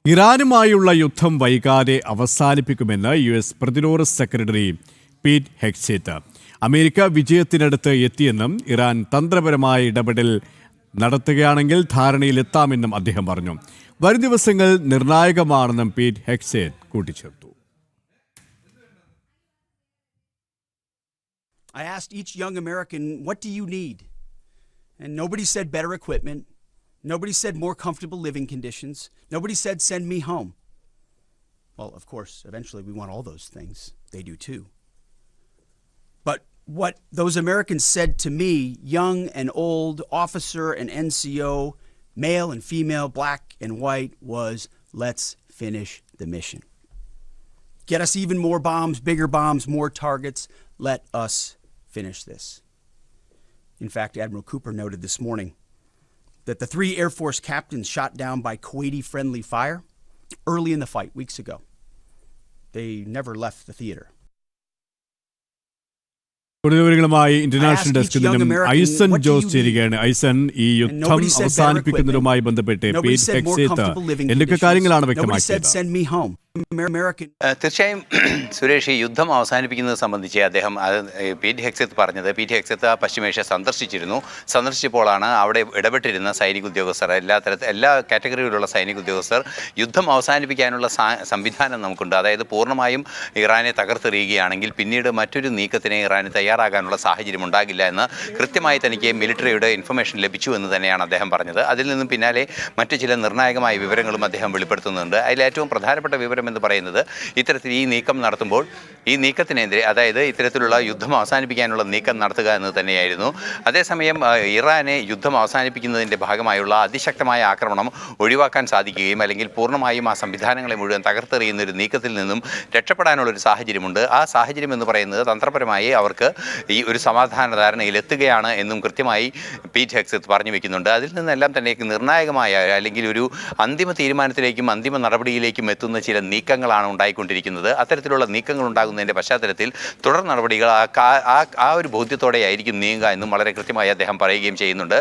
ഇറാനുമായുള്ള യുദ്ധം വൈകാതെ അവസാനിപ്പിക്കുമെന്ന് US പ്രതിരോധ സെക്രട്ടറി പീറ്റ് ഹെഗ്സെത്ത്. അമേരിക്ക വിജയത്തിനടുത്ത് എത്തിയെന്നും ഇറാൻ തന്ത്രപരമായ ഇടപെടൽ നടത്തുകയാണെങ്കിൽ ധാരണയിലെത്താമെന്നും അദ്ദേഹം പറഞ്ഞു. വരും ദിവസങ്ങൾ നിർണായകമാണെന്നും പീറ്റ് ഹെഗ്സെത്ത് കൂട്ടിച്ചേർത്തു. I asked each young American, what do you need? And nobody said better equipment. Nobody said more comfortable living conditions. Nobody said send me home. Well, of course, eventually we want all those things. They do too. But what those Americans said to me, young and old, officer and NCO, male and female, black and white, was let's finish the mission. Get us even more bombs, bigger bombs, more targets. Let us finish this. In fact, Admiral Cooper noted this morning that the 3 Air Force captains shot down by Kuwaiti-friendly fire early in the fight, weeks ago. They never left the theater. കൂടുതൽ international ഡെസ്കിൽ നിന്നും ഐസൻ ജോസ് ചേരുകയാണ്. ഐസൻ, ഈ യുദ്ധം അവസാനിപ്പിക്കുന്നതുമായി ബന്ധപ്പെട്ട് Pete Hegseth എന്തൊക്കെ കാര്യങ്ങളാണ് വ്യക്തമാക്കിയത്? തീർച്ചയായും സുരേഷ്, ഈ യുദ്ധം അവസാനിപ്പിക്കുന്നത് സംബന്ധിച്ച് അദ്ദേഹം പീറ്റ് ഹെഗ്സെത്ത് പറഞ്ഞത്, പീറ്റ് ഹെഗ്സെത്ത് പശ്ചിമേഷ്യ സന്ദർശിച്ചപ്പോഴാണ് അവിടെ ഇടപെട്ടിരുന്ന സൈനിക ഉദ്യോഗസ്ഥർ, എല്ലാ കാറ്റഗറിയിലുള്ള സൈനിക ഉദ്യോഗസ്ഥർ യുദ്ധം അവസാനിപ്പിക്കാനുള്ള സംവിധാനം നമുക്കുണ്ട്, അതായത് പൂർണ്ണമായും ഇറാനെ തകർത്തെറിയുകയാണെങ്കിൽ പിന്നീട് മറ്റൊരു നീക്കത്തിന് ഇറാന് തയ്യാറാകാനുള്ള സാഹചര്യം ഉണ്ടാകില്ല എന്ന് കൃത്യമായി തനിക്ക് മിലിറ്ററിയുടെ ഇൻഫർമേഷൻ ലഭിച്ചു എന്ന് തന്നെയാണ് അദ്ദേഹം പറഞ്ഞത്. അതിൽ നിന്നും പിന്നാലെ മറ്റു ചില നിർണായകമായ വിവരങ്ങളും അദ്ദേഹം വെളിപ്പെടുത്തുന്നുണ്ട്. അതിലേറ്റവും പ്രധാനപ്പെട്ട വിവരം എന്ന് പറയുന്നത്, ഇത്തരത്തിൽ ഈ നീക്കം നടത്തുമ്പോൾ ഈ നീക്കത്തിനെതിരെ, അതായത് ഇത്തരത്തിലുള്ള യുദ്ധം അവസാനിപ്പിക്കാനുള്ള നീക്കം നടത്തുക എന്ന് തന്നെയായിരുന്നു. അതേസമയം ഇറാനെ യുദ്ധം അവസാനിപ്പിക്കുന്നതിൻ്റെ ഭാഗമായുള്ള അതിശക്തമായ ആക്രമണം ഒഴിവാക്കാൻ സാധിക്കുകയും അല്ലെങ്കിൽ പൂർണ്ണമായും ആ സംവിധാനങ്ങളെ മുഴുവൻ തകർത്തെറിയുന്ന ഒരു നീക്കത്തിൽ നിന്നും രക്ഷപ്പെടാനുള്ളൊരു സാഹചര്യമുണ്ട്. ആ സാഹചര്യം എന്ന് പറയുന്നത് തന്ത്രപരമായി അവർക്ക് ഈ ഒരു സമാധാന ധാരണയിൽ എത്തുകയാണ് എന്നും കൃത്യമായി പീറ്റ് ഹെഗ്സെത്ത് പറഞ്ഞു വെക്കുന്നുണ്ട്. അതിൽ നിന്നെല്ലാം തന്നെ നിർണായകമായ അല്ലെങ്കിൽ ഒരു അന്തിമ തീരുമാനത്തിലേക്കും അന്തിമ നടപടിയിലേക്കും എത്തുന്ന ചില നീക്കങ്ങളാണ് ഉണ്ടായിക്കൊണ്ടിരിക്കുന്നത്. അത്തരത്തിലുള്ള നീക്കങ്ങൾ ഉണ്ടാകുന്നതിൻ്റെ പശ്ചാത്തലത്തിൽ തുടർ നടപടികൾ ആ ഒരു ബോധ്യത്തോടെ ആയിരിക്കും നീങ്ങുക എന്നും വളരെ കൃത്യമായി അദ്ദേഹം പറയുകയും ചെയ്യുന്നുണ്ട്.